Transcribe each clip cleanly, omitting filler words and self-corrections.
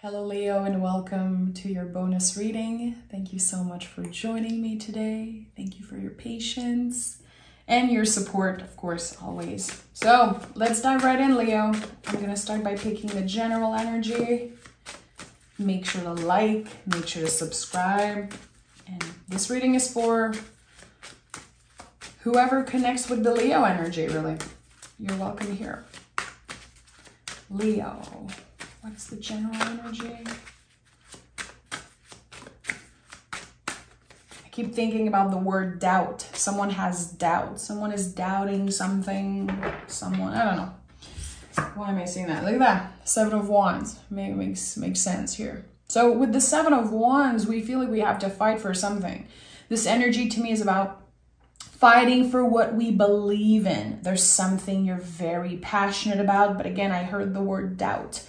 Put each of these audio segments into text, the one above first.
Hello Leo, and welcome to your bonus reading. Thank you so much for joining me today. Thank you for your patience and your support, of course, always. So let's dive right in, Leo. I'm gonna start by picking the general energy. Make sure to like, make sure to subscribe. And this reading is for whoever connects with the Leo energy, really. You're welcome here. Leo. What is the general energy? I keep thinking about the word doubt. Someone has doubt. Someone is doubting something. Someone, I don't know. Why am I saying that? Look at that. Seven of Wands. Makes sense here. So with the Seven of Wands, we feel like we have to fight for something. This energy to me is about fighting for what we believe in. There's something you're very passionate about. But again, I heard the word doubt.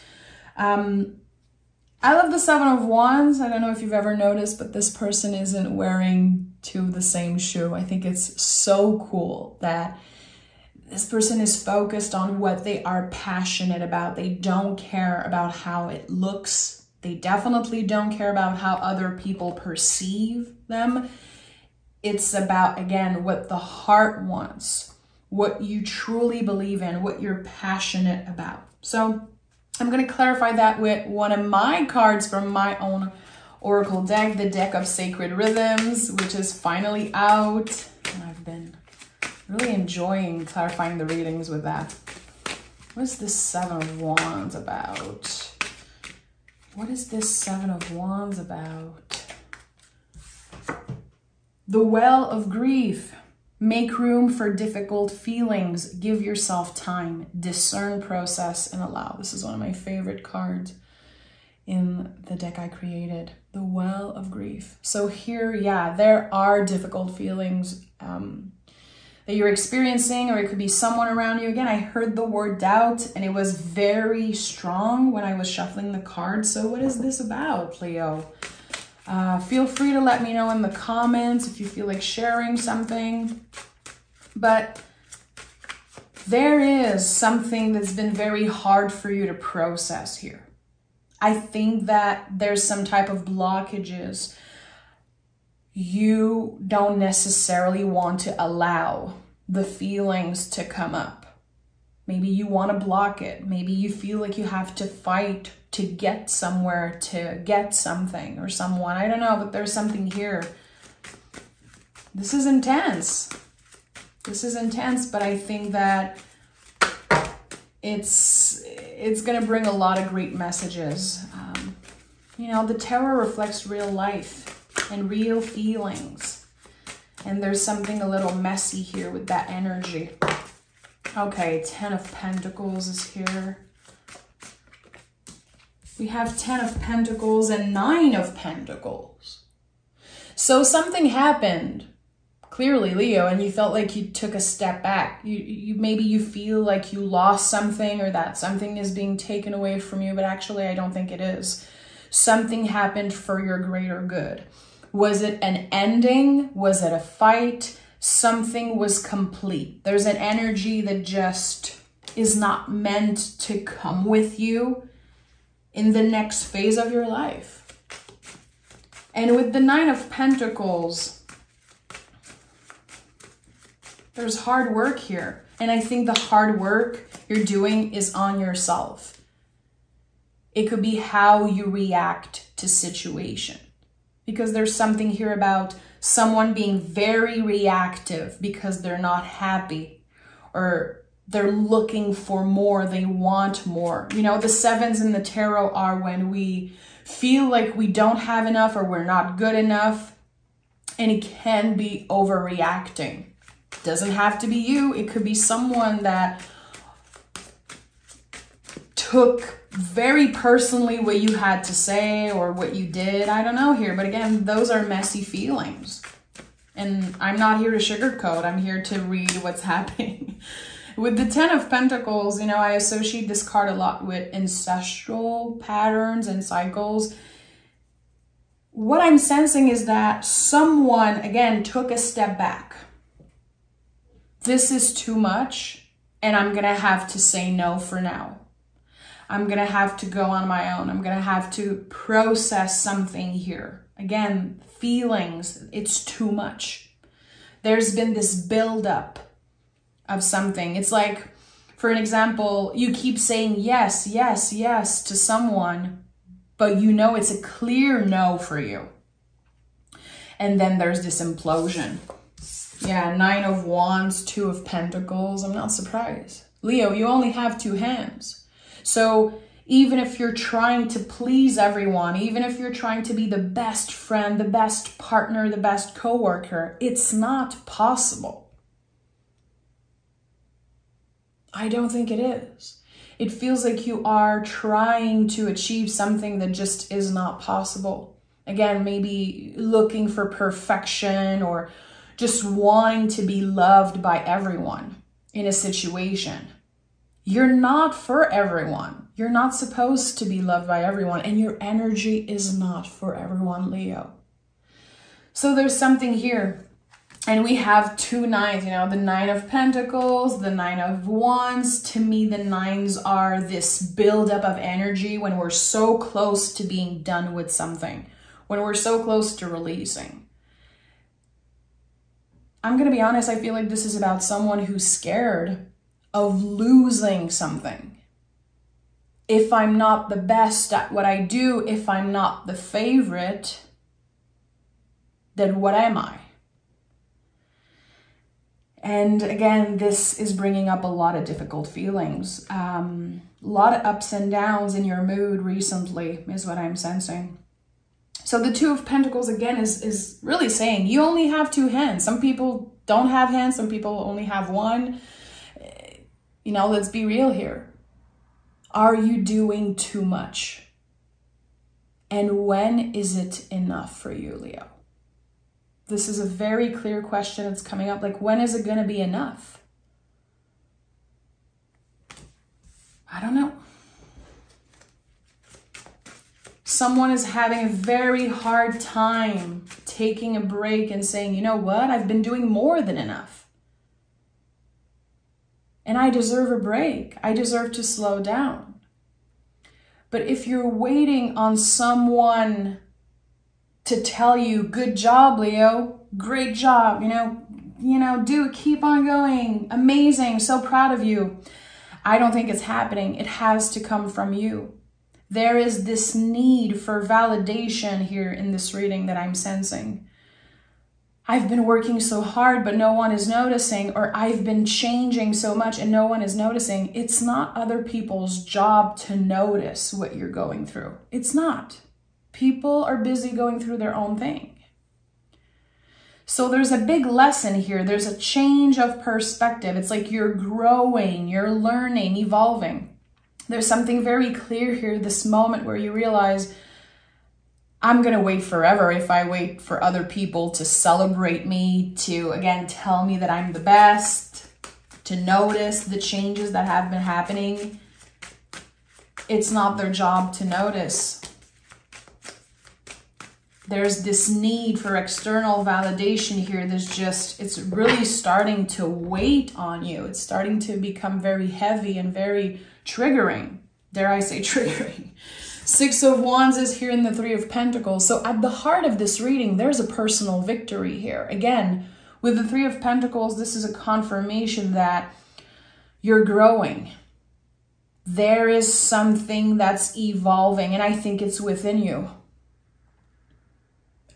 I love the Seven of Wands. I don't know if you've ever noticed, but this person isn't wearing two of the same shoe. I think it's so cool that this person is focused on what they are passionate about. They don't care about how it looks. They definitely don't care about how other people perceive them. It's about, again, what the heart wants, what you truly believe in, what you're passionate about. So I'm going to clarify that with one of my cards from my own Oracle deck, the deck of Sacred Rhythms, which is finally out. And I've been really enjoying clarifying the readings with that. What is this Seven of Wands about? What is this Seven of Wands about? The well of grief. Make room for difficult feelings. Give yourself time. Discern, process, and allow. This is one of my favorite cards in the deck I created. The well of grief. So here, yeah, there are difficult feelings that you're experiencing, or it could be someone around you. Again, I heard the word doubt, and it was very strong when I was shuffling the cards. So what is this about, Leo? Feel free to let me know in the comments if you feel like sharing something. But there is something that's been very hard for you to process here. I think that there's some type of blockages you don't necessarily want to allow the feelings to come up. Maybe you want to block it. Maybe you feel like you have to fight to get somewhere, to get something or someone. I don't know, but there's something here. This is intense. This is intense, but I think that it's going to bring a lot of great messages. You know, the tarot reflects real life and real feelings. And there's something a little messy here with that energy. Okay, Ten of Pentacles is here. We have Ten of Pentacles and Nine of Pentacles. So something happened, clearly, Leo, and you felt like you took a step back. Maybe you feel like you lost something, or that something is being taken away from you, but actually I don't think it is. Something happened for your greater good. Was it an ending? Was it a fight? Something was complete. There's an energy that just is not meant to come with you in the next phase of your life. And with the Nine of Pentacles, there's hard work here. And I think the hard work you're doing is on yourself. It could be how you react to situation. Because there's something here about someone being very reactive because they're not happy, or they're looking for more, they want more. You know, the sevens in the tarot are when we feel like we don't have enough or we're not good enough, and it can be overreacting. It doesn't have to be you. It could be someone that took very personally what you had to say or what you did. I don't know here, but again, those are messy feelings. And I'm not here to sugarcoat. I'm here to read what's happening. With the Ten of Pentacles, you know, I associate this card a lot with ancestral patterns and cycles. What I'm sensing is that someone, again, took a step back. This is too much, and I'm going to have to say no for now. I'm going to have to go on my own. I'm going to have to process something here. Again, feelings, it's too much. There's been this buildup of something. It's like, for an example, you keep saying yes, yes, yes to someone, but you know it's a clear no for you. And then there's this implosion. Yeah, 9 of Wands, 2 of Pentacles. I'm not surprised. Leo, you only have 2 hands. So even if you're trying to please everyone, even if you're trying to be the best friend, the best partner, the best coworker, it's not possible. I don't think it is. It feels like you are trying to achieve something that just is not possible. Again, maybe looking for perfection or just wanting to be loved by everyone in a situation. You're not for everyone. You're not supposed to be loved by everyone, and your energy is not for everyone, Leo. So there's something here. And we have 2 9s, you know, the 9 of Pentacles, the 9 of Wands. To me, the 9s are this buildup of energy when we're so close to being done with something, when we're so close to releasing. I'm going to be honest, I feel like this is about someone who's scared of losing something. If I'm not the best at what I do, if I'm not the favorite, then what am I? And again, this is bringing up a lot of difficult feelings. A lot of ups and downs in your mood recently is what I'm sensing. So the 2 of Pentacles, again, is really saying you only have 2 hands. Some people don't have hands. Some people only have 1. You know, let's be real here. Are you doing too much? And when is it enough for you, Leo? This is a very clear question that's coming up. Like, when is it going to be enough? I don't know. Someone is having a very hard time taking a break and saying, you know what? I've been doing more than enough. And I deserve a break. I deserve to slow down. But if you're waiting on someone to tell you, good job, Leo, great job, keep on going, amazing, so proud of you, I don't think it's happening. It has to come from you. There is this need for validation here in this reading that I'm sensing. I've been working so hard, but no one is noticing, or I've been changing so much and no one is noticing. It's not other people's job to notice what you're going through. It's not. People are busy going through their own thing. So there's a big lesson here. There's a change of perspective. It's like you're growing, you're learning, evolving. There's something very clear here, this moment where you realize, I'm going to wait forever if I wait for other people to celebrate me, to, again, tell me that I'm the best, to notice the changes that have been happening. It's not their job to notice. There's this need for external validation here. It's really starting to weight on you. It's starting to become very heavy and very triggering. Dare I say triggering. 6 of Wands is here in the 3 of Pentacles. So at the heart of this reading, there's a personal victory here. Again, with the 3 of Pentacles, this is a confirmation that you're growing. There is something that's evolving, and I think it's within you.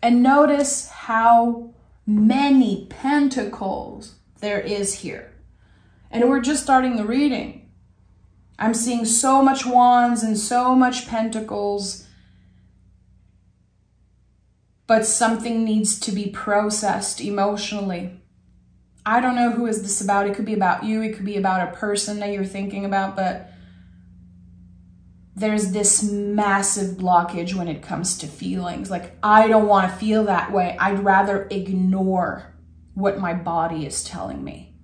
And notice how many pentacles there is here. And we're just starting the reading. I'm seeing so much wands and so much pentacles. But something needs to be processed emotionally. I don't know who is this about. It could be about you. It could be about a person that you're thinking about. But there's this massive blockage when it comes to feelings. Like, I don't want to feel that way. I'd rather ignore what my body is telling me.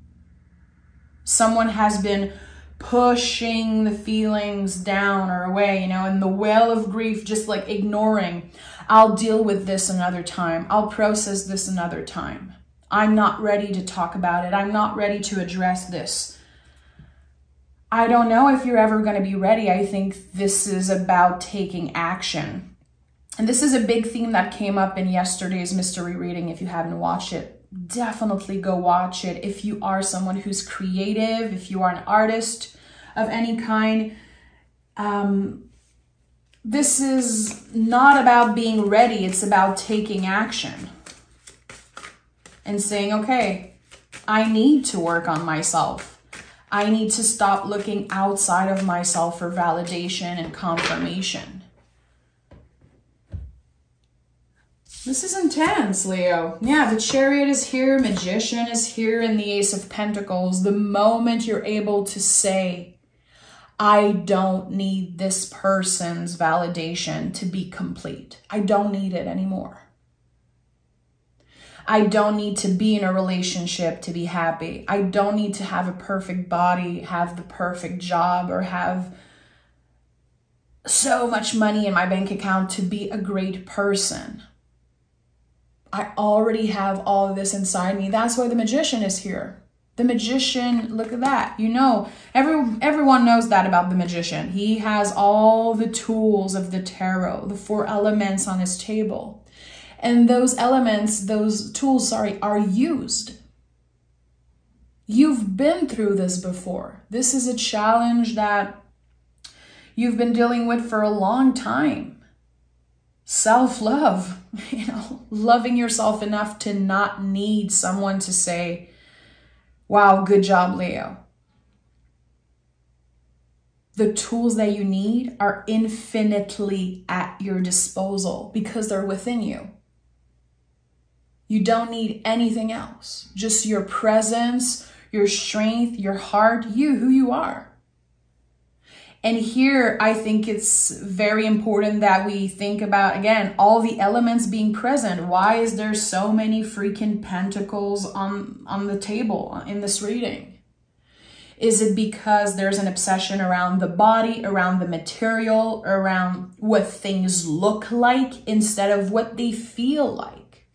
Someone has been pushing the feelings down or away, in the well of grief, just like ignoring. I'll deal with this another time. I'll process this another time. I'm not ready to talk about it. I'm not ready to address this. I don't know if you're ever going to be ready. I think this is about taking action. And this is a big theme that came up in yesterday's mystery reading. If you haven't watched it, definitely go watch it. If you are someone who's creative, if you are an artist of any kind, this is not about being ready. It's about taking action and saying, okay, I need to work on myself. I need to stop looking outside of myself for validation and confirmation. This is intense, Leo. Yeah, the Chariot is here, Magician is here, and the Ace of Pentacles. The moment you're able to say, I don't need this person's validation to be complete. I don't need it anymore. I don't need to be in a relationship to be happy. I don't need to have a perfect body, have the perfect job, or have so much money in my bank account to be a great person. I already have all of this inside me. That's why the Magician is here. The Magician, look at that. You know, everyone knows that about the Magician. He has all the tools of the tarot, the 4 elements on his table. And those elements, those tools, are used. You've been through this before. This is a challenge that you've been dealing with for a long time. Self-love, loving yourself enough to not need someone to say, wow, good job, Leo. The tools that you need are infinitely at your disposal because they're within you. You don't need anything else. Just your presence, your strength, your heart, who you are. And here, I think it's very important that we think about, again, all the elements being present. Why is there so many freaking pentacles on the table in this reading? Is it because there's an obsession around the body, around the material, around what things look like instead of what they feel like?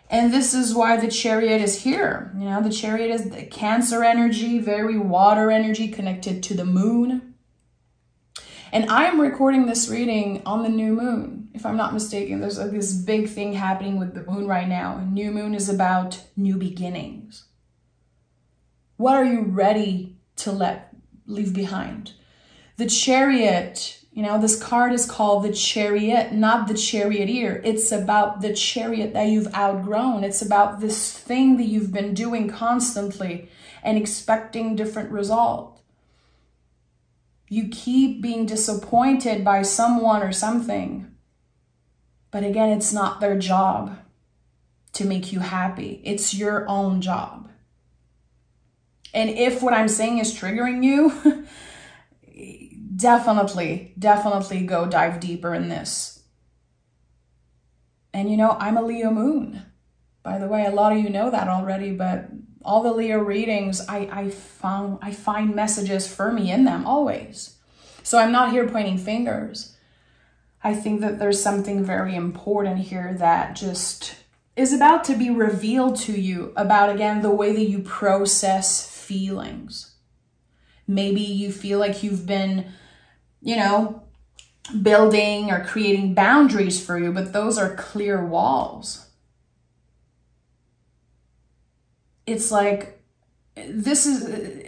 And this is why the Chariot is here. The Chariot is the Cancer energy, very water energy connected to the moon. And I am recording this reading on the new moon, if I'm not mistaken. There's this big thing happening with the moon right now. And new moon is about new beginnings. What are you ready to leave behind? The Chariot, this card is called the Chariot, not the Charioteer. It's about the chariot that you've outgrown. It's about this thing that you've been doing constantly and expecting different results. You keep being disappointed by someone or something. But again, it's not their job to make you happy. It's your own job. And if what I'm saying is triggering you, definitely go dive deeper in this. And I'm a Leo moon. By the way, a lot of you know that already, but all the Leo readings, I find messages for me in them always. So I'm not here pointing fingers. I think that there's something very important here that just is about to be revealed to you about, again, the way that you process feelings. Maybe you feel like you've been, building or creating boundaries for you, but those are clear walls. It's like, this is,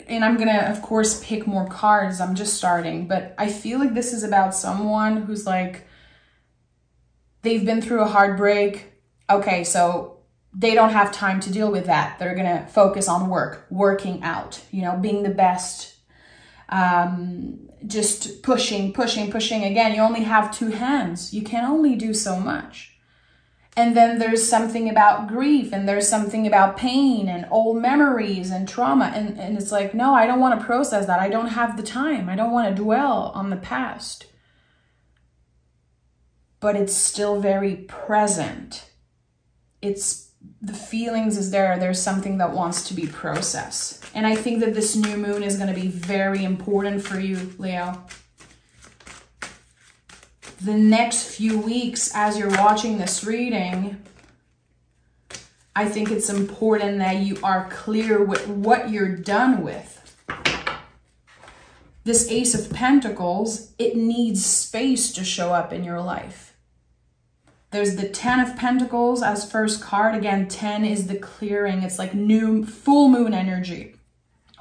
and I'm gonna, of course, pick more cards. I'm just starting, but I feel like this is about someone who's like, they've been through a heartbreak. Okay, so they don't have time to deal with that. They're gonna focus on working out, being the best, just pushing. Again, you only have 2 hands. You can only do so much. And then there's something about grief, and there's something about pain and old memories and trauma. And it's like, no, I don't want to process that. I don't have the time. I don't want to dwell on the past. But it's still very present. The feelings is there. There's something that wants to be processed. And I think that this new moon is going to be very important for you, Leo. The next few weeks, as you're watching this reading, I think it's important that you are clear with what you're done with. This Ace of Pentacles, it needs space to show up in your life. There's the 10 of Pentacles as first card. Again, 10 is the clearing. It's like new full moon energy.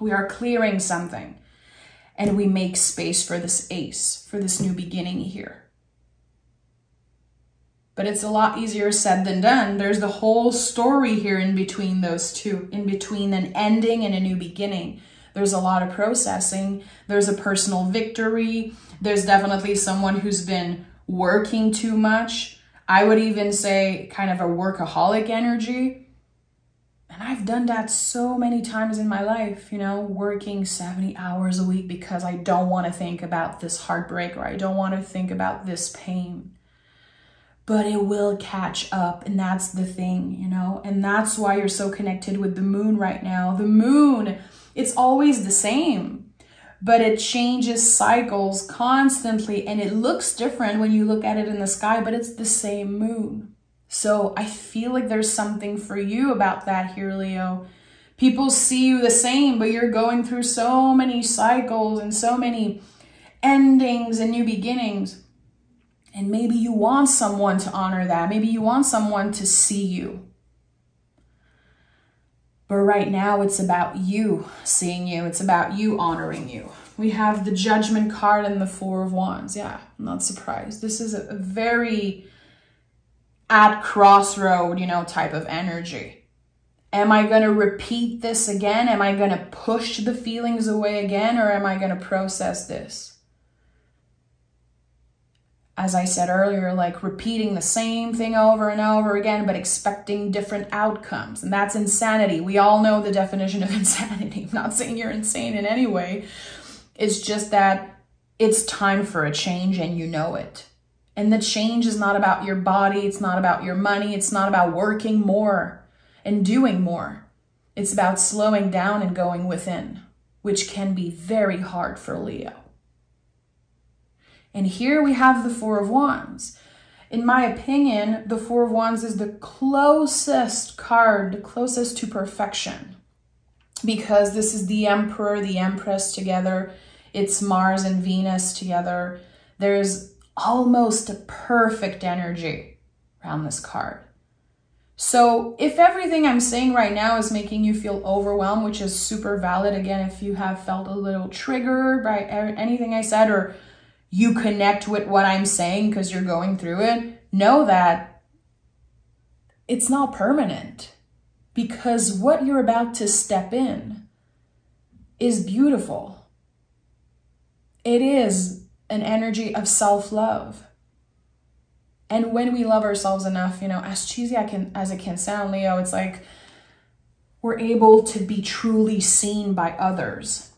We are clearing something and we make space for this ace, for this new beginning here. But it's a lot easier said than done. There's the whole story here in between those two, in between an ending and a new beginning. There's a lot of processing. There's a personal victory. There's definitely someone who's been working too much. I would even say kind of a workaholic energy. And I've done that so many times in my life, you know, working 70 hours a week because I don't want to think about this heartbreak or I don't want to think about this pain. But it will catch up, and that's the thing, you know, and that's why you're so connected with the moon right now. The moon, it's always the same, but it changes cycles constantly, and it looks different when you look at it in the sky, but it's the same moon. So I feel like there's something for you about that here, Leo. People see you the same, but you're going through so many cycles and so many endings and new beginnings. And maybe you want someone to honor that. Maybe you want someone to see you. But right now, it's about you seeing you. It's about you honoring you. We have the Judgment card and the Four of Wands. Yeah, I'm not surprised. This is a very at crossroad, you know, type of energy. Am I going to repeat this again? Am I going to push the feelings away again? Or am I going to process this? As I said earlier, like repeating the same thing over and over again, but expecting different outcomes. And that's insanity. We all know the definition of insanity. I'm not saying you're insane in any way. It's just that it's time for a change and you know it. And the change is not about your body. It's not about your money. It's not about working more and doing more. It's about slowing down and going within, which can be very hard for Leo. And here we have the Four of Wands. In my opinion, the Four of Wands is the closest card, the closest to perfection. Because this is the Emperor, the Empress together. It's Mars and Venus together. There's almost a perfect energy around this card. So if everything I'm saying right now is making you feel overwhelmed, which is super valid, again, if you have felt a little triggered by anything I said, or you connect with what I'm saying because you're going through it, know that it's not permanent, because what you're about to step in is beautiful. It is an energy of self-love. And when we love ourselves enough, you know, as cheesy as it can sound, Leo, it's like we're able to be truly seen by others.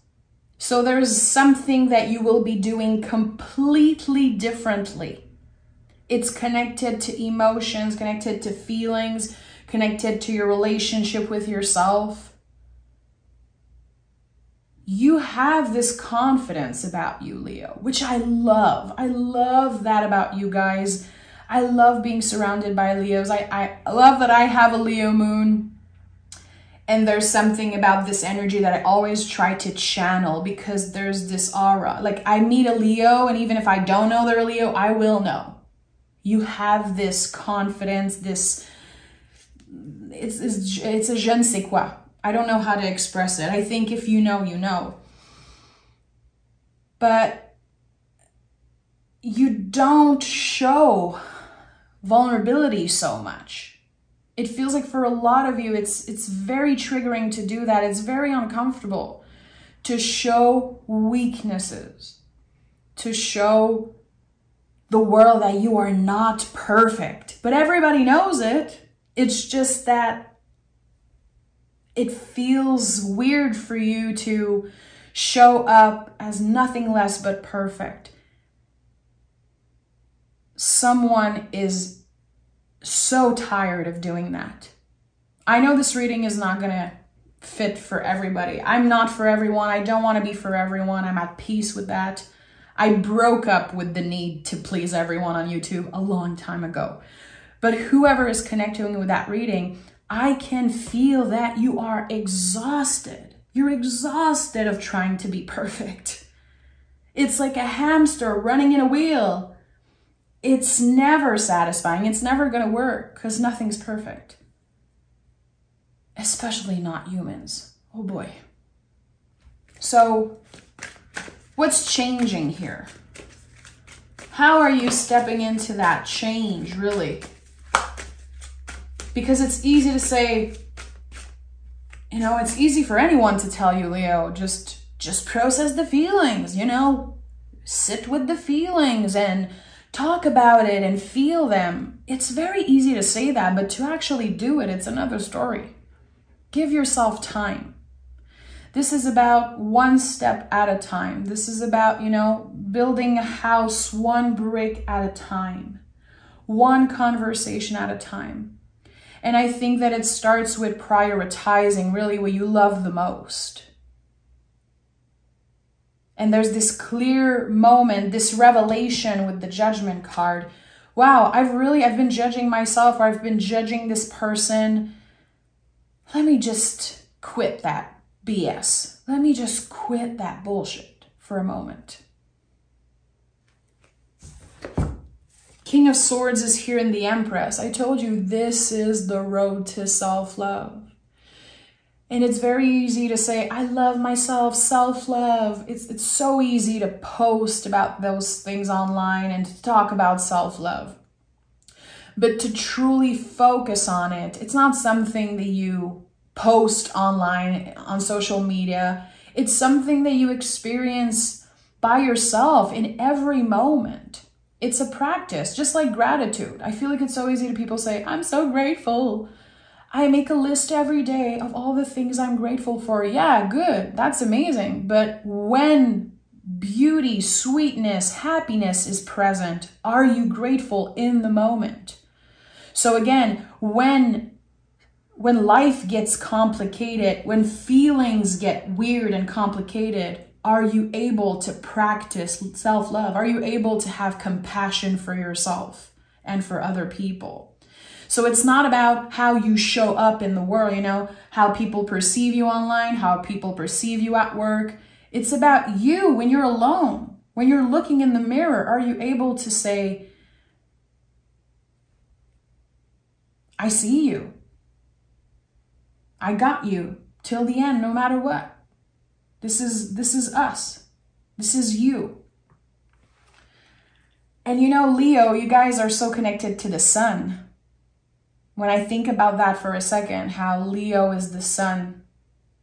So there's something that you will be doing completely differently. It's connected to emotions, connected to feelings, connected to your relationship with yourself. You have this confidence about you, Leo, which I love. I love that about you guys. I love being surrounded by Leos. I love that I have a Leo moon. And there's something about this energy that I always try to channel, because there's this aura. Like I meet a Leo, and even if I don't know they're a Leo, I will know. You have this confidence, this, it's a je ne sais quoi. I don't know how to express it. I think if you know, you know. But you don't show vulnerability so much. It feels like for a lot of you, it's very triggering to do that. It's very uncomfortable to show weaknesses, to show the world that you are not perfect. But everybody knows it. It's just that it feels weird for you to show up as nothing less but perfect. Someone is so tired of doing that. I know this reading is not going to fit for everybody. I'm not for everyone. I don't want to be for everyone. I'm at peace with that. I broke up with the need to please everyone on YouTube a long time ago. But whoever is connecting with that reading, I can feel that you are exhausted. You're exhausted of trying to be perfect. It's like a hamster running in a wheel. It's never satisfying. It's never going to work because nothing's perfect. Especially not humans. Oh boy. So what's changing here? How are you stepping into that change, really? Because it's easy to say, you know, it's easy for anyone to tell you, Leo, just process the feelings, you know, sit with the feelings and talk about it and feel them. It's very easy to say that, but to actually do it, it's another story. Give yourself time. This is about one step at a time. This is about, you know, building a house one brick at a time, one conversation at a time. And I think that it starts with prioritizing really what you love the most. And there's this clear moment, this revelation with the Judgment card. Wow, I've been judging myself, or I've been judging this person. Let me just quit that BS. Let me just quit that bullshit for a moment. King of Swords is here in the Empress. I told you this is the road to self-love. And it's very easy to say, I love myself, self-love. It's so easy to post about those things online and to talk about self-love. But to truly focus on it, it's not something that you post online on social media. It's something that you experience by yourself in every moment. It's a practice, just like gratitude. I feel like it's so easy to people say, I'm so grateful. I make a list every day of all the things I'm grateful for. Yeah, good. That's amazing. But when beauty, sweetness, happiness is present, are you grateful in the moment? So again, when life gets complicated, when feelings get weird and complicated, are you able to practice self-love? Are you able to have compassion for yourself and for other people? So it's not about how you show up in the world, you know, how people perceive you online, how people perceive you at work. It's about you when you're alone, when you're looking in the mirror. Are you able to say, I see you. I got you till the end, no matter what. This is us. This is you. And you know, Leo, you guys are so connected to the sun. When I think about that for a second, how Leo is the sun,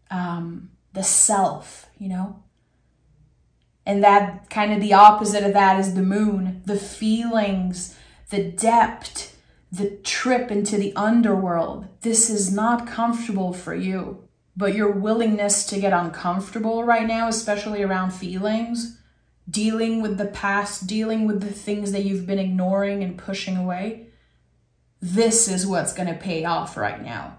the self, you know? And that kind of the opposite of that is the moon, the feelings, the depth, the trip into the underworld. This is not comfortable for you, but your willingness to get uncomfortable right now, especially around feelings, dealing with the past, dealing with the things that you've been ignoring and pushing away, this is what's going to pay off right now.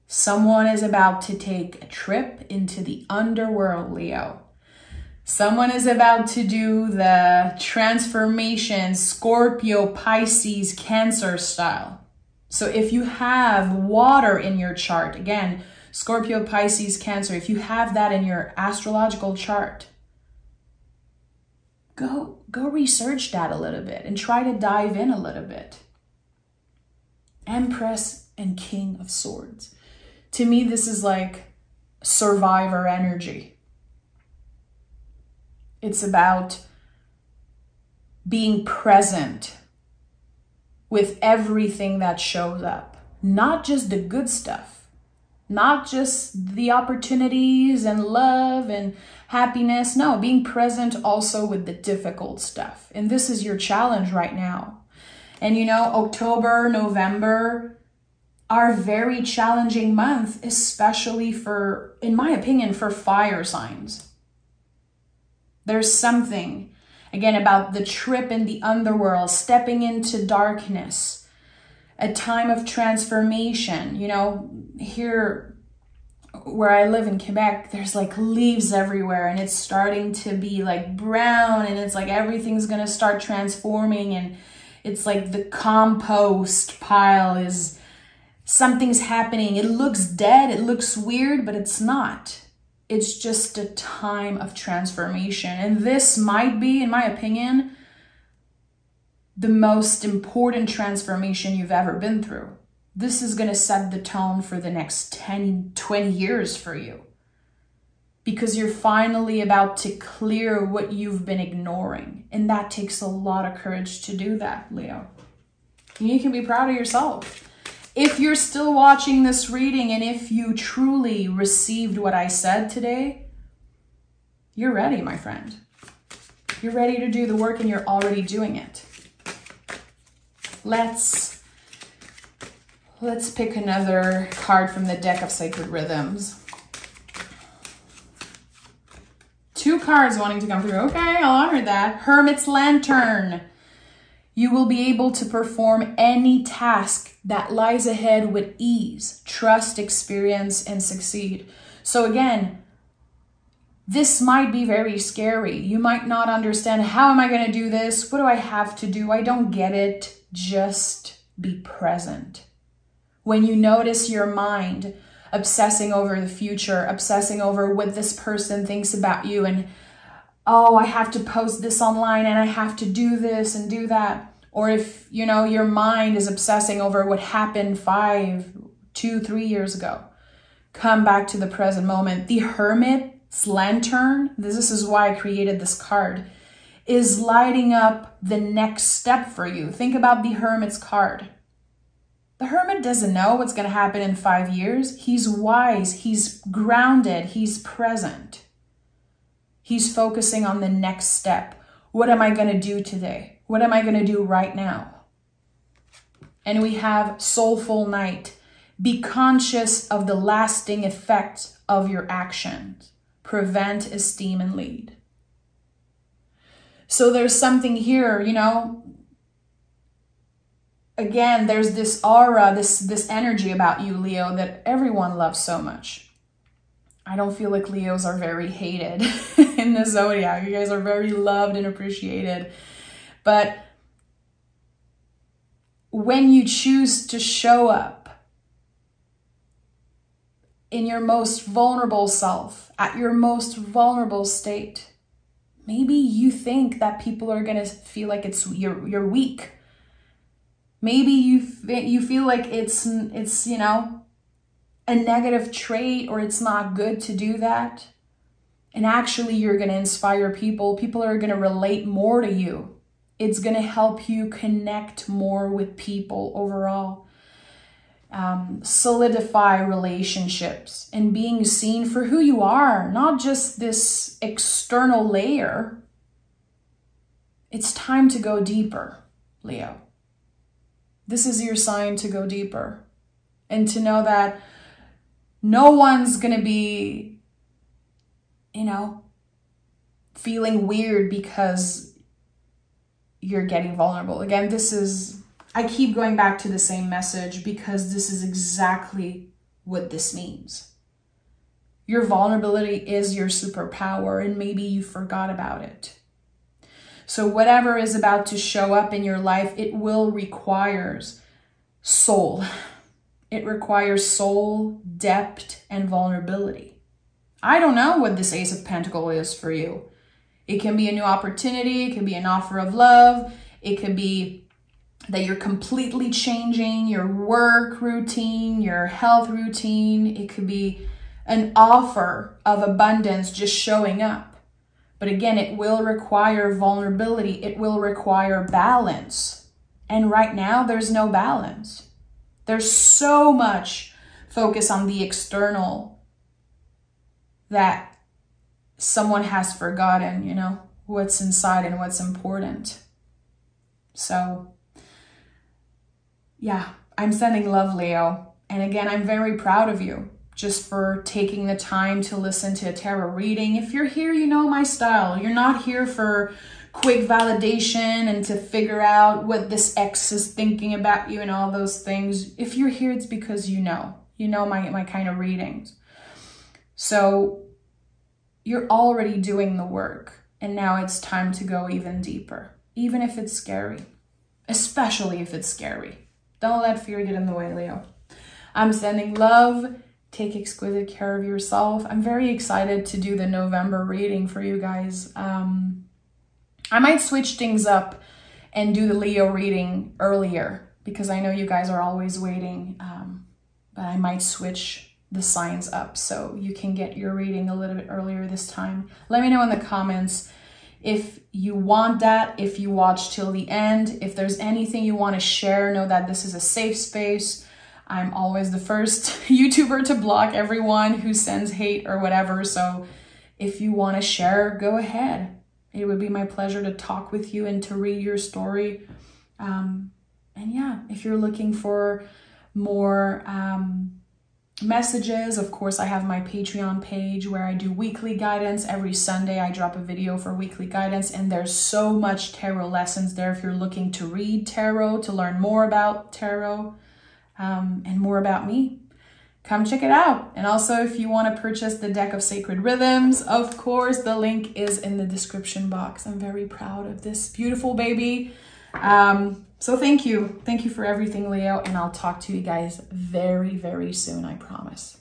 Someone is about to take a trip into the underworld, Leo. Someone is about to do the transformation Scorpio, Pisces, Cancer style. So if you have water in your chart, again, Scorpio, Pisces, Cancer, if you have that in your astrological chart, go research that a little bit and try to dive in a little bit. Empress and King of Swords. To me, this is like survivor energy. It's about being present with everything that shows up. Not just the good stuff. Not just the opportunities and love and happiness. No, being present also with the difficult stuff. And this is your challenge right now. And you know, October, November are very challenging months, especially for, in my opinion, for fire signs. There's something, again, about the trip in the underworld, stepping into darkness, a time of transformation. You know, here where I live in Quebec, there's like leaves everywhere and it's starting to be like brown and it's like everything's going to start transforming and it's like the compost pile is, something's happening. It looks dead, it looks weird, but it's not. It's just a time of transformation. And this might be, in my opinion, the most important transformation you've ever been through. This is going to set the tone for the next 10, 20 years for you. Because you're finally about to clear what you've been ignoring. And that takes a lot of courage to do that, Leo. And you can be proud of yourself. If you're still watching this reading and if you truly received what I said today, you're ready, my friend. You're ready to do the work and you're already doing it. Let's pick another card from the deck of Sacred Rhythms. 2 cards wanting to come through. Okay, I'll honor that. Hermit's Lantern. You will be able to perform any task that lies ahead with ease, trust, experience, and succeed. So again, this might be very scary. You might not understand, how am I going to do this? What do I have to do? I don't get it. Just be present. When you notice your mind obsessing over the future, obsessing over what this person thinks about you, and oh, I have to post this online and I have to do this and do that. Or if, you know, your mind is obsessing over what happened 5, 2, 3 years ago, come back to the present moment. The Hermit's Lantern, this is why I created this card, is lighting up the next step for you. Think about the Hermit's card. The Hermit doesn't know what's going to happen in 5 years. He's wise, he's grounded, he's present. He's focusing on the next step. What am I going to do today? What am I going to do right now? And we have Soulful Night. Be conscious of the lasting effects of your actions. Prevent, esteem, and lead. So there's something here, you know. Again, there's this aura, this energy about you, Leo, that everyone loves so much. I don't feel like Leos are very hated in the zodiac. You guys are very loved and appreciated. But when you choose to show up in your most vulnerable self, at your most vulnerable state, maybe you think that people are going to feel like you're weak. Maybe you feel like it's you know, a negative trait, or it's not good to do that. And actually you're going to inspire people. People are going to relate more to you. It's going to help you connect more with people overall. Solidify relationships and being seen for who you are, not just this external layer. It's time to go deeper, Leo. This is your sign to go deeper and to know that no one's going to be, you know, feeling weird because you're getting vulnerable. Again, I keep going back to the same message because this is exactly what this means. Your vulnerability is your superpower, and maybe you forgot about it. So whatever is about to show up in your life, it will require soul. It requires soul, depth, and vulnerability. I don't know what this Ace of Pentacles is for you. It can be a new opportunity. It can be an offer of love. It could be that you're completely changing your work routine, your health routine. It could be an offer of abundance just showing up. But again, it will require vulnerability. It will require balance. And right now, there's no balance. There's so much focus on the external that someone has forgotten, you know, what's inside and what's important. So, yeah, I'm sending love, Leo. And again, I'm very proud of you just for taking the time to listen to a tarot reading. If you're here, you know my style. You're not here for quick validation and to figure out what this ex is thinking about you and all those things. If you're here, it's because you know my kind of readings. So you're already doing the work, and now it's time to go even deeper, even if it's scary, especially if it's scary. Don't let fear get in the way, Leo. I'm sending love, take exquisite care of yourself. I'm very excited to do the November reading for you guys. I might switch things up and do the Leo reading earlier because I know you guys are always waiting, but I might switch the signs up so you can get your reading a little bit earlier this time. Let me know in the comments if you want that, if you watch till the end, if there's anything you want to share. Know that this is a safe space. I'm always the first YouTuber to block everyone who sends hate or whatever. So if you want to share, go ahead. It would be my pleasure to talk with you and to read your story. And yeah, if you're looking for more messages, of course, I have my Patreon page where I do weekly guidance. Every Sunday, I drop a video for weekly guidance, and there's so much tarot lessons there if you're looking to read tarot, to learn more about tarot, and more about me. Come check it out. And also, if you want to purchase the deck of sacred rhythms, of course, the link is in the description box. I'm very proud of this beautiful baby. So thank you. Thank you for everything, Leo. And I'll talk to you guys very, very soon, I promise.